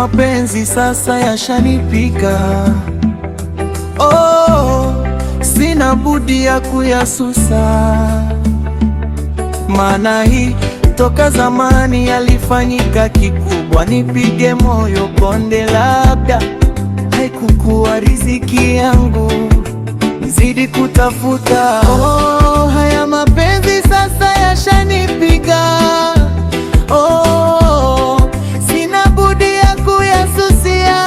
mapenzi sasa yashanipika. Oh, sina budi ya kuyasusa, maana hii toka zamani yalifanyika kikubwa. Nipige moyo konde, labda haikukuwa riziki yangu, nizidi kutafuta. Oh, haya mapenzi sasa yashanipiga. Oh, sina budi ya kuyasusia,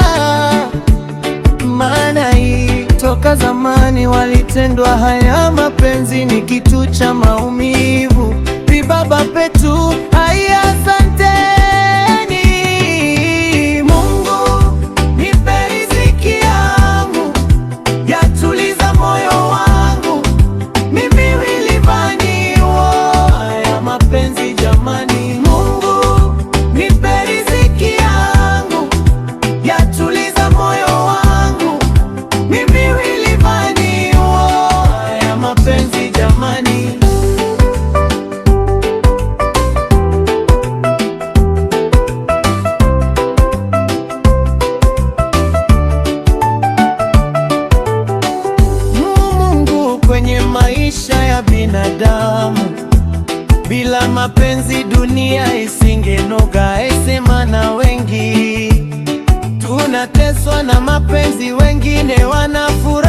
maana hii toka zamani walitendwa. Haya mapenzi ni kitu cha maumivu. Vibaba petu, haya asanteni. Mungu nipe riziki yangu, yatuliza moyo wangu, mimi wilivani wo. Haya mapenzi jamani, Mungu nipe riziki yangu, yatuliza moyo wangu, mimi wilivani wo. Haya mapenzi jamani. Kwenye maisha ya binadamu, bila mapenzi dunia isingenoga. Esema na wengi tunateswa na mapenzi, wengine wanafurahi.